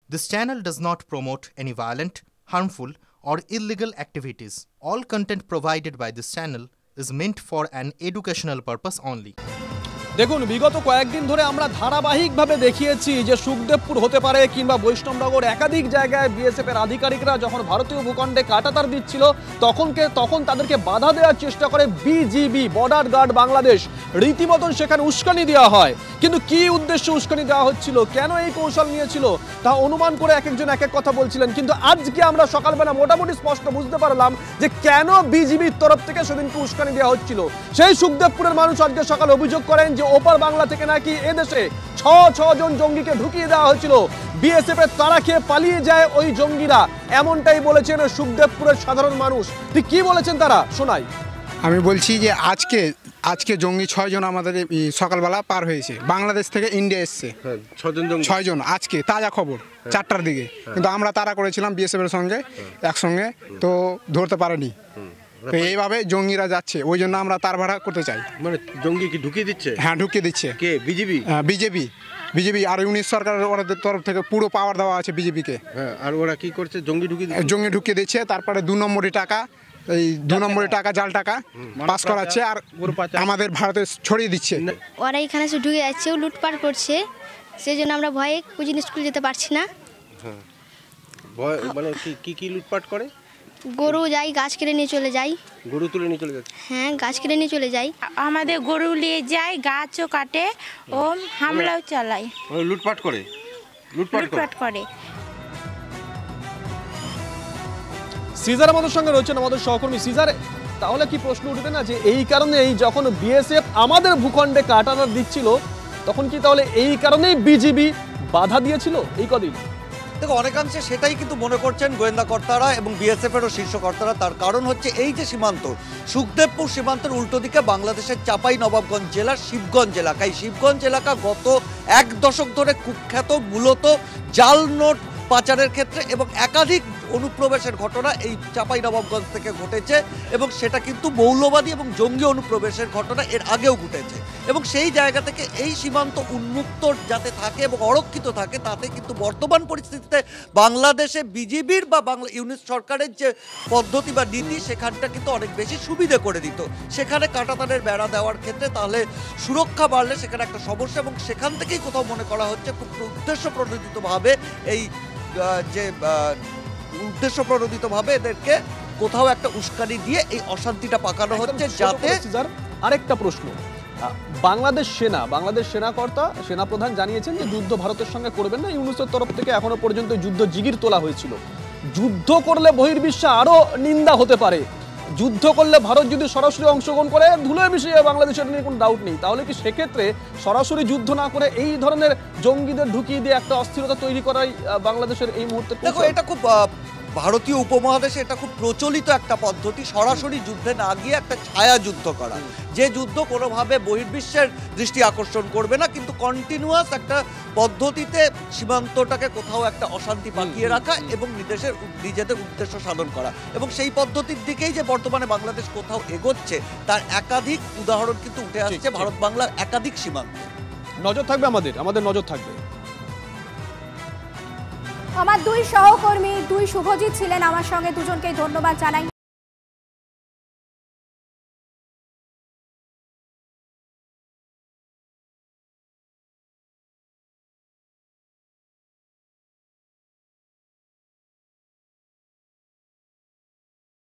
This channel does not promote any violent, harmful, or illegal activities. All content provided by this channel is meant for an educational purpose only. দেখুন বিগত কয়েকদিন ধরে আমরা ধারাবাহিকভাবে দেখিয়েছি যে সুখদেবপুর হতে পারে কিংবা বৈষ্ণবনগর একাধিক জায়গায় বিএসএফ এর আধিকারিকরা যখন ভারতীয় ভূখণ্ডে কাঁটাতার দিচ্ছিল তখন তাদেরকে বাধা দেওয়ার চেষ্টা করে বিজিবি বর্ডার গার্ড বাংলাদেশ। রীতিমতন সেখানে উস্কানি দেওয়া হয়, কিন্তু কি উদ্দেশ্যে উস্কানি দেওয়া হচ্ছিল, কেন এই কৌশল নিয়েছিল তা অনুমান করে এক একজন এক এক কথা বলছিলেন। কিন্তু আজকে আমরা সকালবেলা মোটামুটি স্পষ্ট বুঝতে পারলাম যে কেন বিজিবির তরফ থেকে সেদিনকে উস্কানি দেওয়া হচ্ছিল। সেই সুখদেবপুরের মানুষ আজকে সকালে অভিযোগ করেন যে ওপার বাংলা থেকে নাকি এদেশে ছজন জঙ্গিকে ঢুকিয়ে দেওয়া হয়েছিল, বিএসএফ এর তাড়া খেয়ে পালিয়ে যায় ওই জঙ্গিরা, এমনটাই বলেছেন সুখদেবপুরের সাধারণ মানুষ। ঠিক কি বলেছেন তারা শোনাই। আমি বলছি যে আজকে জঙ্গি 6 জন আমাদের সকালবেলা পার হয়েছে, বাংলাদেশ থেকে ইন্ডিয়া এসছে 6 জন আজকে তাজা খবর 4টার দিকে। কিন্তু আমরা তাড়া করেছিলাম বিএসএফ এর সঙ্গে একসঙ্গে, তো ধরতে পারেনি। তো এইভাবে জঙ্গিরা যাচ্ছে, ওই জন্য আমরা তার ভাড়া করতে চাই। মানে জঙ্গি কি ঢুকিয়ে দিচ্ছে? হ্যাঁ ঢুকিয়ে দিচ্ছে। কে? বিজেপি? বিজেপি আর ইউনিট সরকারের ওদের তরফ থেকে পুরো পাওয়ার দেওয়া আছে বিজেপিকে। হ্যাঁ, আর ওরা কি করছে? জঙ্গি ঢুকিয়ে দিচ্ছে। তারপরে 2 নম্বরের টাকা, এই 2 নম্বরের টাকা, জাল টাকা পাস করাচ্ছে আর আমাদের ভারতে ছড়িয়ে দিচ্ছে। ওরা এখানে এসে ঢুকে যাচ্ছে, লুটপাট করছে, সেই জন্য আমরা ভয়ে কুচিন স্কুল যেতে পারছি না। ভয় মানে কি লুটপাট করে? গরু যাই, গাছ কেটে নিয়ে চলে যাই। গরু তুলে নিয়ে চলে যাচ্ছে? হ্যাঁ, গাছ কেটে নিয়ে চলে যাই। আমাদের গরু নিয়ে যায়, গাছও কাটে, ও হামলাও চালায়। লুটপাট করে? সিজার আমাদের সঙ্গে রয়েছেন, আমাদের সহকর্মী সিজার। তাহলে কি প্রশ্ন উঠবে না যে এই কারণেই যখন বিএসএফ আমাদের ভূখণ্ডে কাঁটাতার দিচ্ছিল তখন কি তাহলে এই কারণেই বিজিবি বাধা দিয়েছিল এই কদিন? দেখো, অনেকাংশে সেটাই কিন্তু মনে করছেন গোয়েন্দা কর্তারা এবং বিএসএফেরও শীর্ষ কর্তারা। তার কারণ হচ্ছে এই যে সীমান্ত, সুখদেবপুর সীমান্তের উল্টো দিকে বাংলাদেশের চাঁপাইনবাবগঞ্জ জেলার শিবগঞ্জ এলাকা। এই শিবগঞ্জ এলাকা গত 1 দশক ধরে কুখ্যাত মূলত জাল নোট পাচারের ক্ষেত্রে, এবং একাধিক অনুপ্রবেশের ঘটনা এই চাঁপাইনবাবগঞ্জ থেকে ঘটেছে, এবং সেটা কিন্তু মৌলবাদী এবং জঙ্গি অনুপ্রবেশের ঘটনা এর আগেও ঘটেছে। এবং সেই জায়গা থেকে এই সীমান্ত উন্মুক্ত যাতে থাকে এবং অরক্ষিত থাকে, তাতে কিন্তু বর্তমান পরিস্থিতিতে বাংলাদেশে বিজিবির বা বাংলা ইউনিট সরকারের যে পদ্ধতি বা নীতি, সেখানটা কিন্তু অনেক বেশি সুবিধে করে দিত। সেখানে কাঁটাতারের বেড়া দেওয়ার ক্ষেত্রে তাহলে সুরক্ষা বাড়লে সেখানে একটা সমস্যা, এবং সেখান থেকেই কোথাও মনে করা হচ্ছে খুব উদ্দেশ্যপ্রণোদিতভাবে এদেরকে কোথাও একটা উস্কানি দিয়ে এই অশান্তিটা পাকানো হচ্ছে। যাতে আরেকটা প্রশ্ন, বাংলাদেশ সেনাকর্তা সেনাপ্রধান জানিয়েছেন যে যুদ্ধ ভারতের সঙ্গে করবেন না। ইউনিসেফের তরফ থেকে এখনো পর্যন্ত যুদ্ধ জিগির তোলা হয়েছিল। যুদ্ধ করলে বহির্বিশ্ব আরো নিন্দা হতে পারে, যুদ্ধ করলে ভারত যদি সরাসরি অংশগ্রহণ করে ধুলোয় মিশিয়ে বাংলাদেশের নিয়ে কোনো ডাউট নেই। তাহলে কি সেক্ষেত্রে সরাসরি যুদ্ধ না করে এই ধরনের জঙ্গিদের ঢুকিয়ে দিয়ে একটা অস্থিরতা তৈরি করাই বাংলাদেশের এই মুহূর্তে? দেখো, এটা খুব ভারতীয় উপমহাদেশে এটা খুব প্রচলিত একটা পদ্ধতি, সরাসরি যুদ্ধে না গিয়ে একটা ছায়া যুদ্ধ করা, যে যুদ্ধ কোনোভাবে বহির্বিশ্বের দৃষ্টি আকর্ষণ করবে না, কিন্তু কন্টিনিউয়াস একটা পদ্ধতিতে সীমান্তটাকে কোথাও একটা অশান্তি পাকিয়ে রাখা এবং নিজেদের উদ্দেশ্য সাধন করা। এবং সেই পদ্ধতির দিকেই যে বর্তমানে বাংলাদেশ কোথাও এগোচ্ছে তার একাধিক উদাহরণ কিন্তু উঠে আসছে ভারত বাংলার একাধিক সীমান্তে। নজর থাকবে, আমাদের নজর থাকবে। আমার 2 সহকর্মী 2 শুভজিৎ ছিলেন আমার সঙ্গে, দুজনকেই ধন্যবাদ জানাই।